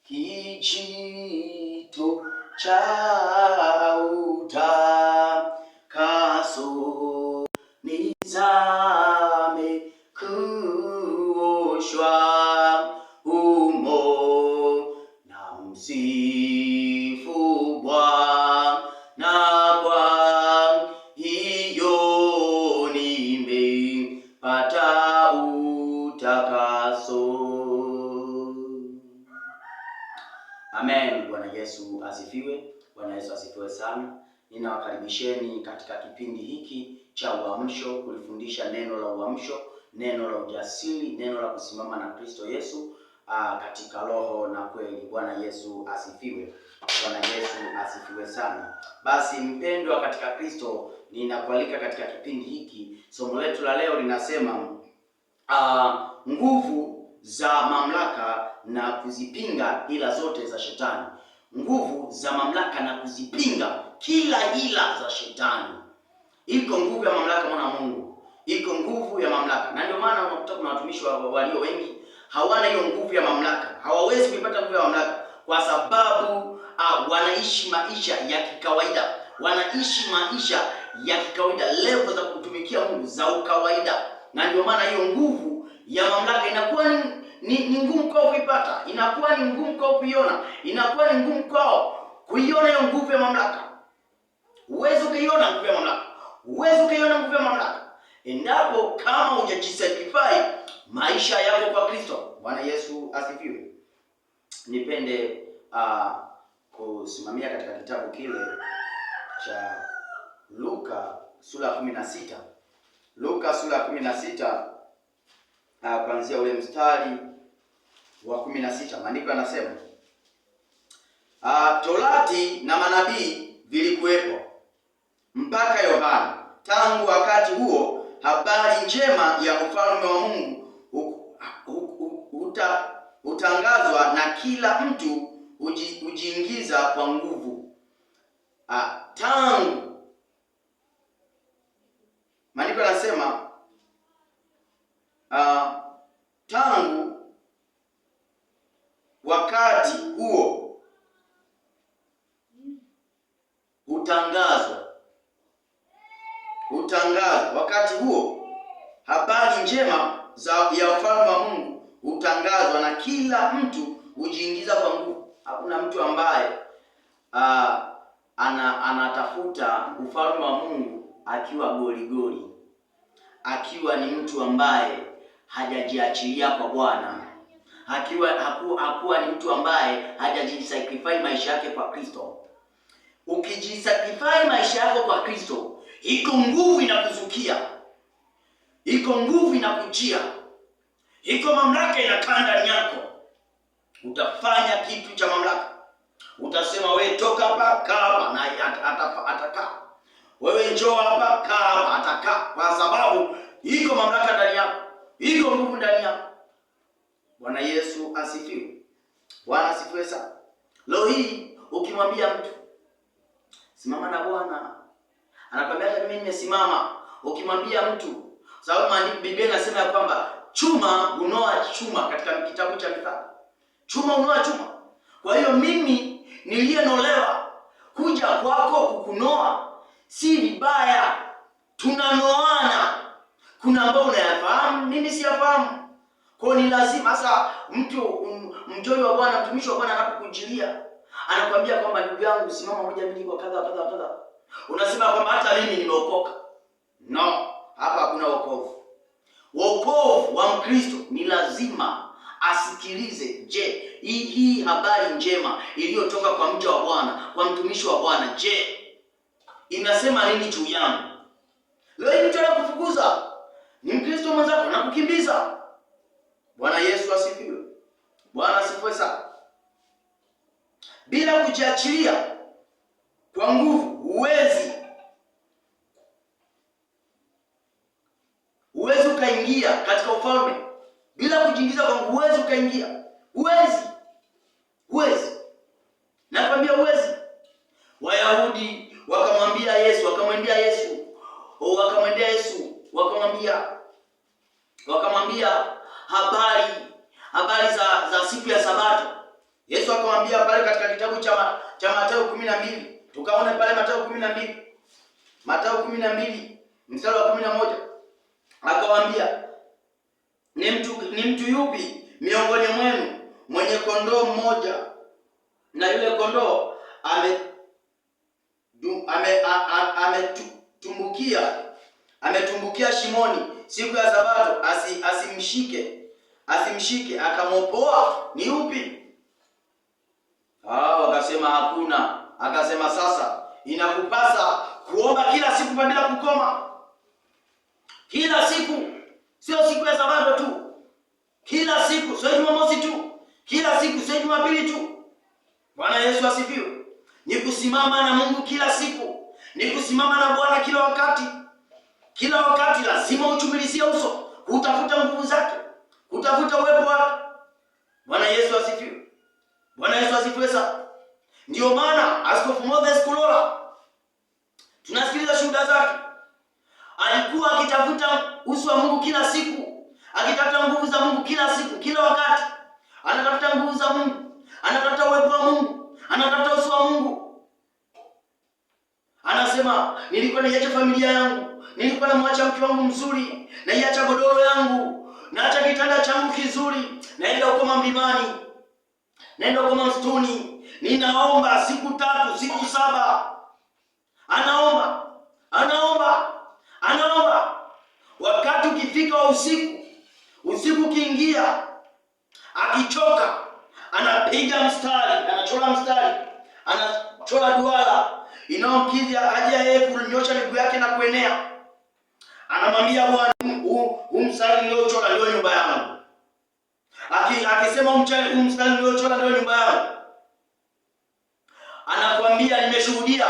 kijito cha utakaso, nizame kuoshwa humo, na msifu Bwana kwa hiyo nimepata utakaso. Amen. Bwana Yesu asifiwe. Bwana Yesu asifiwe sana. Ninawakaribisheni katika kipindi hiki cha uamsho, kulifundisha neno la uamsho, neno la ujasiri, neno la kusimama na Kristo Yesu katika roho na kweli. Bwana Yesu asifiwe. Bwana Yesu asifiwe sana. Basi mpendwa katika Kristo, ninakualika katika kipindi hiki. Somo letu la leo linasema nguvu za mamlaka na kuzipinga ila zote za shetani. Nguvu za mamlaka na kuzipinga kila ila za shetani. Iko nguvu ya mamlaka, mwana wa Mungu. Iko nguvu ya mamlaka. Na ndio maana unakuta kuna watumishi walio wengi hawana hiyo nguvu ya mamlaka. Hawawezi kuipata nguvu ya mamlaka kwa sababu wanaishi maisha ya kikawaida. Wanaishi maisha ya kikawaida, level za kutumikia Mungu za ukawaida. Na ndio maana hiyo nguvu ya mamlaka inakuwa ni ngumu kwao kuipata, inakuwa ni ngumu kwao kuiona, inakuwa ni ngumu kwao kuiona hiyo nguvu ya mamlaka. Huwezi ukaiona nguvu ya mamlaka, huwezi ukaiona nguvu ya mamlaka endapo kama hujajisacrifice maisha yako kwa Kristo. Bwana Yesu asifiwe. Nipende kusimamia katika kitabu kile cha Luka sura 16. Luka sura 16 kuanzia ule mstari wa 16. Maandiko yanasema Torati na manabii vilikuwepo mpaka Yohana. Tangu wakati huo habari njema ya ufalme wa Mungu hutangazwa na kila mtu hujiingiza kwa nguvu. Maandiko yanasema tangu wakati huo hutangazwa wakati huo habari njema ya ufalme wa Mungu hutangazwa na kila mtu hujiingiza kwa nguvu. Hakuna mtu ambaye anatafuta ufalme wa Mungu akiwa goligoli, akiwa ni mtu ambaye hajajiachilia kwa Bwana, hakuwa ni mtu ambaye hajajisacrifice maisha yake kwa Kristo. Ukijisacrifice maisha yako kwa Kristo, iko nguvu inakuzukia, iko nguvu inakujia, iko mamlaka inakaa ndani yako. Utafanya kitu cha mamlaka. Utasema wewe toka hapa, kaa hapa, na atakaa. Wewe njoo hapa, kaa hapa, atakaa, kwa sababu iko mamlaka ndani yako, iko nguvu ndani yako. Bwana Yesu asifiwe. Bwana asifiwe sana. Leo hii ukimwambia mtu simama na Bwana, anakwambia hata mimi nimesimama. Ukimwambia mtu, sababu Biblia inasema ya kwamba chuma hunoa chuma, katika kitabu cha Mithali. Chuma hunoa chuma. Kwa hiyo mimi niliyenolewa kuja kwako kukunoa si vibaya, tunanoana. Kuna ambao unayafahamu, mimi siyafahamu. Kwa ni lazima sasa mtu mjoli wa Bwana, mtumishi wa Bwana anapokujilia, anakuambia kwamba ndugu yangu simama moja mbili kwa kadha kadha kadha. Unasema kwamba hata mimi nimeokoka. No, hapa hakuna wokovu. Wokovu wa Mkristo ni lazima asikilize, je, hii habari njema iliyotoka kwa mja wa Bwana, kwa mtumishi wa Bwana, je, inasema nini juu yangu? Leo mtu anakufukuza, ni Mkristo mwenzako na kukimbiza. Bwana Yesu asifiwe. Bwana asifiwe sana. Bila kujiachilia kwa nguvu huwezi ukaingia katika ufalme. Bila kujiingiza kwa nguvu huwezi ukaingia. Huwezi. Nakwambia huwezi. Wayahudi wakamwambia Yesu, wakamwambia habari za siku ya Sabato. Yesu akamwambia pale katika kitabu cha Mathayo 12. Tukaona pale Mathayo 12. Mathayo 12 mstari wa 11. Akamwambia, ni mtu yupi miongoni mwenu mwenye kondoo mmoja, na yule kondoo ametumbukia shimoni siku ya Sabato, asimshike akamopoa? Ni upi? Wakasema hakuna. Akasema, sasa inakupasa kuomba kila siku bila kukoma. Kila siku, sio siku ya Sabato tu. Kila siku, sio Jumamosi tu. Kila siku, sio Jumapili tu. Bwana Yesu asifiwe. Ni kusimama na Mungu kila siku. Ni kusimama na Bwana kila wakati. Kila wakati lazima uchumilizie uso, kutafuta nguvu zake, kutafuta uwepo wake. Bwana Yesu asifiwe. Bwana Yesu asifiwe sana. Ndio maana Askofu Moses Kulola, tunasikiliza shuhuda zake, alikuwa akitafuta uso wa Mungu kila siku, akitafuta nguvu za Mungu kila siku, kila wakati. Anatafuta nguvu za Mungu, anatafuta uwepo wa Mungu, anatafuta uso wa Mungu. Anasema, nilikuwa naiacha familia yangu, nilikuwa namwacha mke wangu mzuri, naiacha godoro yangu, naacha kitanda changu kizuri, naenda huko mlimani, naenda huko msituni, ninaomba siku 3, siku 7. Anaomba. Wakati ukifika wa usiku ukiingia, akichoka, anapiga mstari, anachora duara inaomkidhi haja yeye kunyosha miguu yake na kuenea. Anamwambia Bwana, huu mstari niliochora ndio nyumba yangu. Akisema huu mstari niliochora ndio nyumba yangu, anakuambia nimeshuhudia.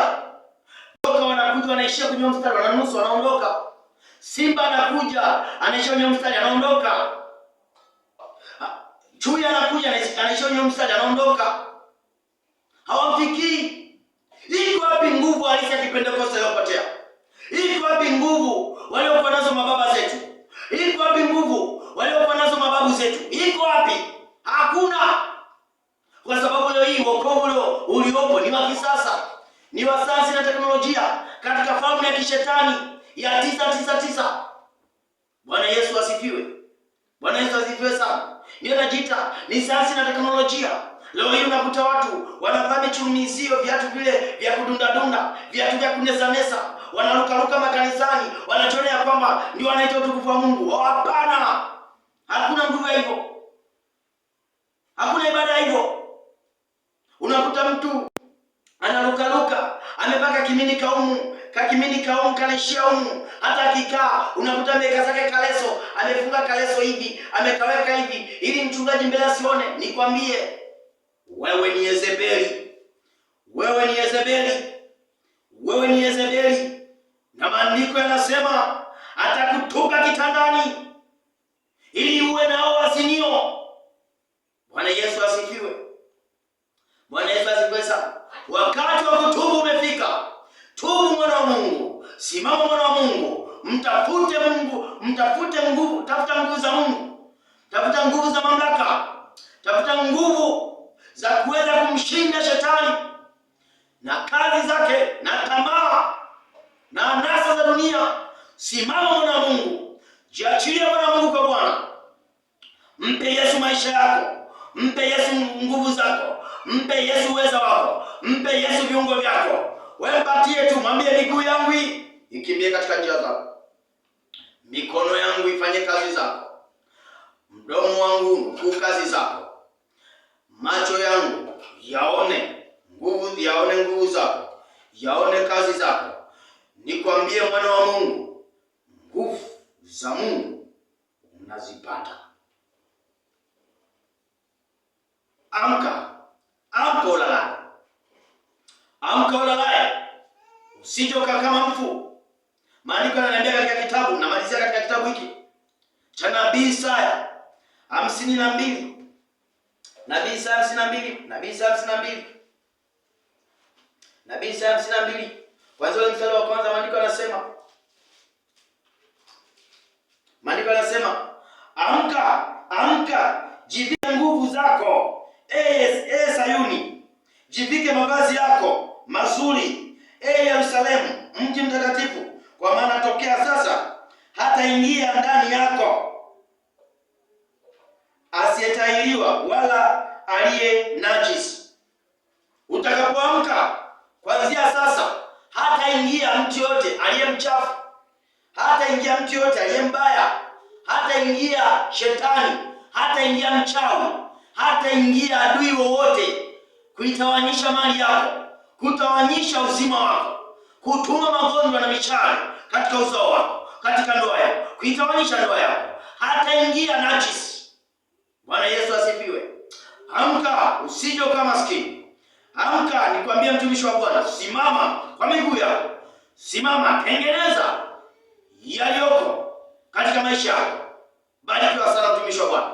Toka wanakuja wanaishia kwenye mstari, wananusu wanaondoka. Simba anakuja anaishia kwenye mstari anaondoka. Chui anakuja anaishia kwenye mstari anaondoka. Hawamfikii. Iko wapi nguvu halisi ya Kipentekoste iliyopotea? Iko wapi nguvu waliokuwa nazo mababa zetu? Iko wapi nguvu waliokuwa nazo mababu zetu? Iko wapi? Hakuna. Kwa sababu leo hii wokovu uliopo ni wa kisasa, ni wa sayansi na teknolojia, katika falme ya kishetani ya 999. Bwana Yesu asifiwe. Bwana Yesu asifiwe sana. Ndio najiita ni sayansi na teknolojia. Leo hii unakuta watu wanavaa michumizio, viatu vile vya kudunda, viatu vya kunesa, wanaruka makanisani, wanachonea kwamba ndio wanaita utukufu wa Mungu. Hapana. Hakuna nguvu ya hivyo. Hakuna ibada ya hivyo. Unakuta mtu anaruka, amepaka kimini kaumu kanaishia humu. Hata akikaa unakuta ameweka zake kaleso, amefunga kaleso hivi, amekaweka hivi ili mchungaji mbele asione. Nikwambie, wewe ni Yezebeli. Na maandiko yanasema atakutupa kitandani ili uwe nao wasinio. Bwana Yesu asifiwe. Bwana Yesu asifiwe sana. Wakati wa kutubu umefika. Tubu mwana wa Mungu. Simama mwana wa Mungu. Mtafute Mungu, mtafute nguvu, tafuta nguvu za Mungu. Tafuta nguvu za mamlaka. Tafuta nguvu za kuweza kumshinda shetani na kazi zake na tamaa na anasa za dunia. Simama mwana wa Mungu. Jiachilie mwana wa Mungu kwa Bwana. Mpe Yesu maisha yako. Mpe Yesu nguvu zako. Mpe Yesu uweza wako. Mpe Yesu viungo vyako. Wewe mpatie tu, mwambie miguu yangu ikimbie katika njia zako. Mikono yangu ifanye kazi zako. Mdomo wangu nukuu kazi zako. Macho yangu yaone nguvu zako. Yaone kazi zako. Nikwambie mwana wa Mungu, nguvu za Mungu unazipata. Amka ulalaye. Usije kama mfu. Maandiko yananiambia katika kitabu, namalizia katika kitabu hiki cha Nabii Isaya 52. Nabii Isaya 52. Kwanza ule mstari wa kwanza, maandiko yanasema amka, jivike nguvu zako, Sayuni, jivike mavazi yako mazuri, Yerusalemu, mji mtakatifu, kwa maana tokea sasa hata ingia ndani yako asiyetahiriwa wala aliye najisi. Utakapoamka kuanzia sasa, hata ingia mtu yote aliye mchafu, hata ingia mtu yote aliye mbaya, hata ingia shetani, hata ingia mchawi, hata ingia adui wowote kuitawanyisha mali yako, kutawanyisha uzima wako, kutuma magonjwa na michana katika uzao wako, katika ndoa yako, kuitawanyisha ndoa yako, hata ingia najisi. Bwana Yesu asifiwe. Amka, usije kama maskini. Amka, nikwambie mtumishi wa Bwana, simama kwa miguu yako. Simama, tengeneza yaliyoko katika maisha yako. Barikiwa sana mtumishi wa Bwana.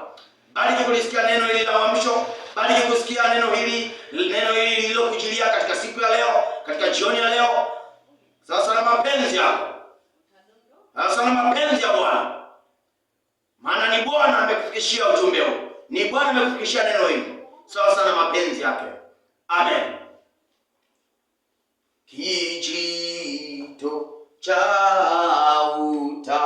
Bariki kulisikia neno hili la uamsho. Bariki kusikia neno hili lililokujilia katika siku ya leo, katika jioni ya leo. Sasa na mapenzi yako. Sasa na mapenzi ya Bwana. Maana ni Bwana amekufikishia ujumbe huu. Ni Bwana amekufikishia neno hili. Sawa sana mapenzi yake. Amen. Kijito cha uta